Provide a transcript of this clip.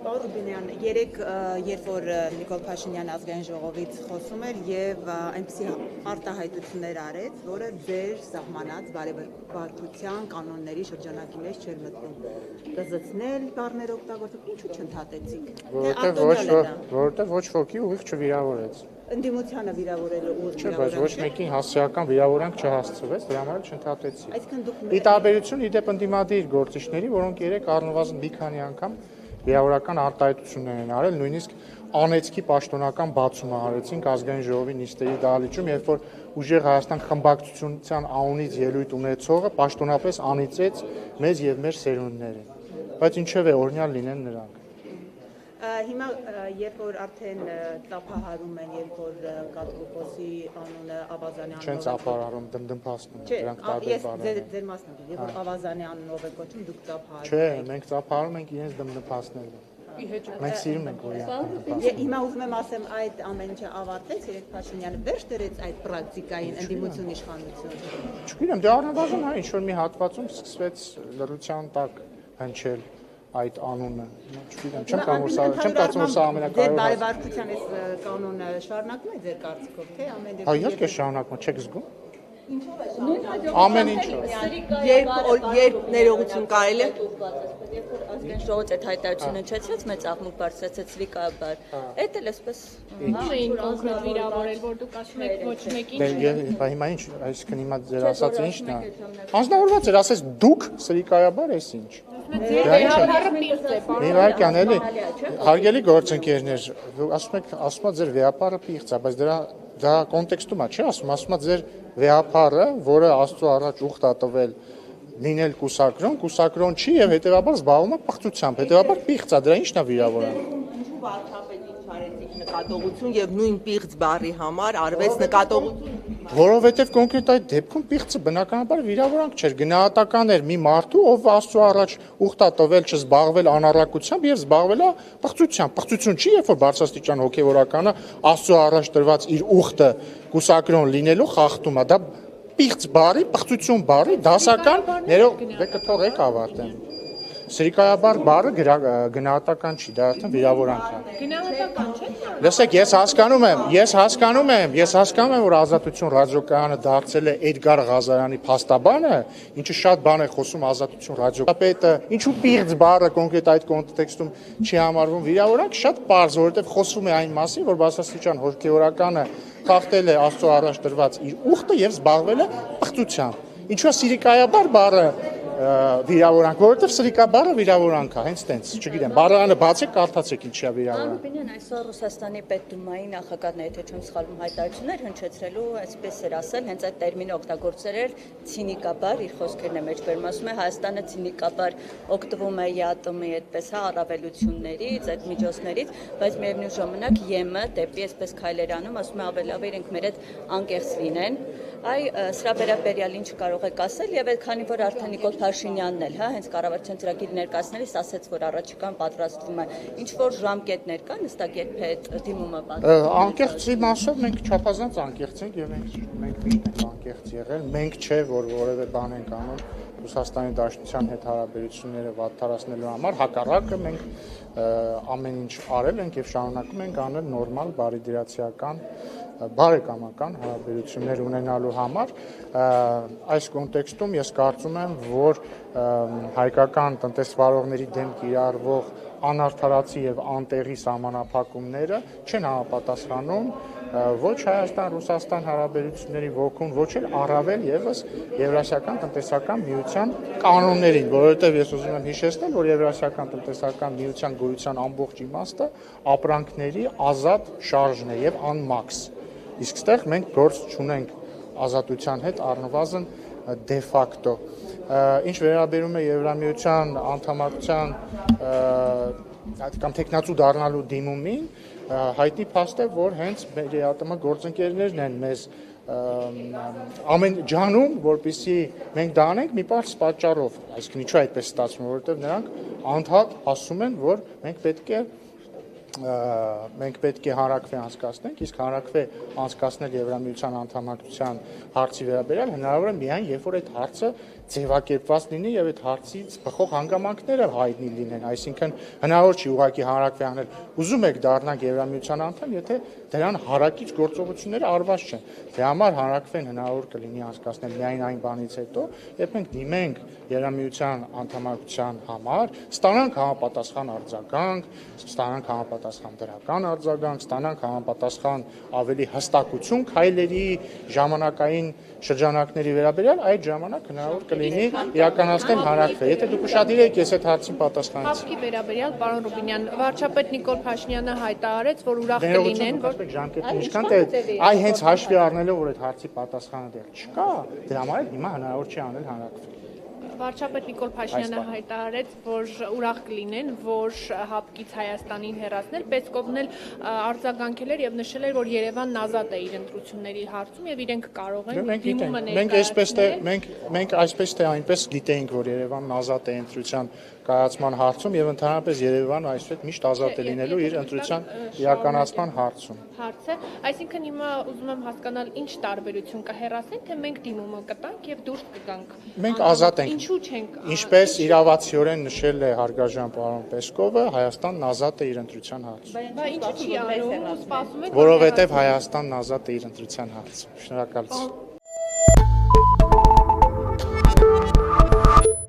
Պարոն Ռուբինյան, երբ որ Նիկոլ Փաշինյանը ազգային ժողովից խոսում էր եւ այնպիսի արտահայտություններ արեց, որը ձեր սահմանած բարեբախտության կանոնների շրջանակի մեջ չէր մտնում, կզցնել բառներ օգտագործել, ինչու չընդհատեցիք։ Որովհետեւ ոչ ոքի ուղիղ չվիրավորեց։ Ընդդիմությանը վիրավորելու ուղիղ Չէ, բայց ոչ մեկին հասարակական վիրավորանք չհասցվեց, դրա համար չընդհատեցի։ Ի տարբերություն իդեպ ընդդիմադիր գործիչների, որոնք երեք առնվազն մի քանի անգամ վիրավորական արտահայտություններ են արել, նույնիսկ անեծքի պաշտոնական բացումը արեցինք ազգային ժողովի նիստերի դահլիճում, երբ որ ուժեղ Հայաստան խմբակցության անունից ելույթ ունեցողը պաշտոնապես անիծեց մեզ եւ մեր սերունդներին։ Բայց ինչեւ է օրինալ լինեն նրանք։ Հիմա երբ որ արդեն ծափահարում են, երբ որ Կատկոկոսի անունը Ավազանի անունով Չեն ծափահարում, դմդմփացնում, դրանք տարբեր բառեր են։ Ձեր մասնակից, երբ որ Ավազանի անունով է կոչում, դուք ծափահարում Չէ, մենք ծափահարում ենք իրենց դմդմփացնելը։ Մենք սիրում ենք օրինակ։ Հիմա ուզում եմ ասեմ, այդ ամեն ինչը ավարտեց, երեք Փաշինյանը վերջ դրեց այդ պրակտիկային ընդդիմություն իշխանություն։ Չգիտեմ, դե առնվազն հա ինչ որ մի հատվածում սկսվեց լռության տակ հնչել այդ անունը։ Չգիտեմ, չեմ կարծում, որ սա ամենակարևորը։ Ձեր բարեբախտության այս կանոնը շարունակվում է ձեր կարծիքով, թե ամեն դեպքում։ Հա, իհարկե շարունակվում, չեք զգում։ Ամեն ինչով։ Երբ ներողություն կարելի է, երբ որ ազգային ժողովից այդ հայտարարությունը հնչեցրեց, մեծ աղմուկ բարձրացեց վիկաբար։ Այդ էլ էսպես Չէին կոնկրետ վիրավորել, որ դուք ասում եք ոչ մեկին։ Դե հիմա ինչ, այսինքն հիմա ձեր ասածը ինչն է։ Անձնավորված էր, ասես դուք սրիկայաբար էս ինչ։ Իհարկե, էլի հարգելի գործընկերներ, ասում եք ձեր վեհապարը պիղծ է, բայց դա կոնտեքստում է, չի ասում ձեր վեհապարը, որը Աստծո առաջ ուխտ է տվել լինել կուսակրոն չի եւ հետեւաբար զբաղվում է պղծությամբ, հետեւաբար պիղծ է, դրա ինչն է վիրավորան։ Ինչու վարչապետին չարեցիք նկատողություն եւ նույն պիղծ բառի համար արվեց նկատողություն։ Որովհետեւ կոնկրետ այդ դեպքում պիղծը բնականաբար վիրավորանք չէր, գնահատական էր մի մարդու, ով Աստծո առաջ ուխտ է տվել չզբաղվել անառակությամբ եւ զբաղվել է պղծությամբ։ Պղծություն չի, երբ որ բարձրաստիճան հոգեվորականը Աստծո առաջ տրված իր ուխտը կուսակրոն լինելու խախտում է, դա պիղծ բարի, պղծություն բարի, դասական ներող դե կթողեք ավարտեմ։ Սրիկայաբար բառը գնահատական չի, դա արդեն վիրավորանք է։ Գնահատական չէ։ Լսեք, ես հասկանում եմ, որ Ազատություն ռադիոկայանը դարձել է Էդգար Ղազարյանի փաստաբանը, ինչը շատ բան է խոսում Ազատություն ռադիոկայանը, ինչու պիղծ բառը կոնկրետ այդ կոնտեքստում չի համարվում վիրավորանք, շատ պարզ, որովհետև խոսվում է այն մասին, որ բարձրաստիճան հոգեվորականը խախտել է Աստծո առաջ տրված իր ուխտը եւ զբաղվել է պղծությամբ։ Ինչու է սիրիկայաբար բառը վիրավորանք, որովհետև սրիկաբառը վիրավորանք է, հենց տենց, չգիտեմ, բառարանը բացեք, կարդացեք ինչի է վիրավորանք։ Ռուբինյան, այսօր Ռուսաստանի Պետդումայի նախագահն եթե չեմ սխալվում հայտարարություններ հնչեցրելու, այսպես էր ասել, հենց այդ տերմինը օգտագործել էր ցինիկաբար, իր խոսքերն է մեջ բերում, ասում է Հայաստանը ցինիկաբար օգտվում է ԵԱՏՄ-ի այդպես առավելություններից, այդ միջոցներից, բայց միևնույն ժամանակ ԵՄ դեպի այսպես քայլեր անում, ասում է ավելի լավ իրենք մեր հետ անկեղծ լինեն։ Սրա վերաբերյալ ինչ կարող եք ասել եւ այդքանի որ արդեն Նիկոլ Փաշինյանն էլ, հա, հենց կառավարության ծրագիր ներկայացնելիս ասաց, որ առաջիկան պատրաստվում է։ Ինչ որ ժամկետներ կան, հստակ երբ է դիմումը պատրաստվում։ Անկեղծի մասով մենք չափազանց անկեղծ ենք եւ մենք միշտ ենք անկեղծ եղել։ Մենք չէ, որ որևէ բան ենք անում Ռուսաստանի Դաշնության հետ հարաբերությունները վատթարացնելու համար, հակառակը մենք ամեն ինչ արել ենք եւ շարունակում ենք անել նորմալ բարիդրացիական բարեկամական հարաբերություններ ունենալու համար այս կոնտեքստում ես կարծում եմ, որ հայկական տնտեսվարողների դեմ կիրառվող անարդարացի եւ անտեղի սահմանափակումները չեն համապատասխանում ոչ Հայաստան-Ռուսաստան հարաբերությունների ոգուն, ոչ էլ առավել եւս Եվրասիական տնտեսական միության կանոններին, որովհետեւ ես ուզում եմ հիշեցնել, որ Եվրասիական տնտեսական միության գոյության ամբողջ իմաստը ապրանքների ազատ շարժն է եւ անմաքս։ Իսկ ստեղ մենք գործ չունենք ազատության հետ առնվազն դե ֆակտո։ Ինչ վերաբերում է Եվրամիության անդամակցության կամ տեխնացու դառնալու դիմումին, հայտնի փաստ է, որ հենց մեր ԵԱՏՄ գործընկերներն են մեզ ամեն ջանում, որպեսզի մենք դա անենք մի պարզ պատճառով, այսինքն ինչու այդպես ստացվում, որովհետև նրանք անդադ ասում են, որ մենք պետք է հանրաքվե անցկացնենք, իսկ հանրաքվե անցկացնել Եվրամիության անդամակցության հարցի վերաբերյալ հնարավոր է միայն, երբ որ այդ հարցը ձևակերպված լինի եւ այդ հարցից բխող հանգամանքները հայտնի լինեն, այսինքն հնարավոր չի ուղղակի հանրակրվե անել։ Ուզում եք դառնալ Եվրամիության անդամ, եթե դրան հարակից գործողությունները արված չեն։ Դրա համար հանրակրվեն հնարավոր կլինի անցկացնել միայն այն բանից հետո, երբ մենք դիմենք Եվրամիության անդամակցության համար, ստանանք համապատասխան արձագանք, ստանանք համապատասխան դրական արձագանք, ստանանք համապատասխան ավելի հստակություն քայլերի ժամանակային շրջանակների վերաբերյալ, այդ ժամանակ հնարավոր կլինի իրականացնել հանրակրվե։ Եթե դուք ուշադիր եք, ես այդ հարցին պատասխանեցի։ Խավքի վերաբերյալ պարոն Ռուբինյան, վարչապետ Նիկոլ Փաշինյանը հայտարարեց, որ ուրախ կլինեն, որ ժամկետը ինչքան այ հենց հաշվի առնելով, որ այդ հարցի պատասխանը դեռ չկա, դրա համար հիմա հնարավոր չի անել հանրակրվե։ վարչապետ Նիկոլ Փաշինյանը հայտարարեց, որ ուրախ կլինեն, որ ՀԱՊԿ-ից Հայաստանին հեռացնել, Պեսկովն էլ արձագանքել էր եւ նշել էր, որ Երևանն ազատ է իր ընտրությունների հարցում եւ իրենք կարող են դիմումը ներկայացնել։ Մենք այսպես թե այնպես գիտեինք, որ Երևանն ազատ է ընտրության կայացման հարցում եւ ընդհանրապես Երևանը այսպես միշտ ազատ է լինելու իր ընտրության իրականացման հարցում։ Հարցը, այսինքն հիմա ուզում եմ հասկանալ ինչ տարբերություն կա, հեռացնենք, թե մենք դիմումը կտանք եւ դուրս կգանք։ Մենք ազատ ենք։ Ինչու չենք։ Ինչպես իրավացիորեն նշել է հարգարժան պարոն Պեսկովը, Հայաստանն ազատ է իր ընտրության հարցում։ Բա ինչու չի անում, սպասում եք։ Որովհետեւ Հայաստանն ազատ է իր ընտրության հարցում։ Շնորհակալություն։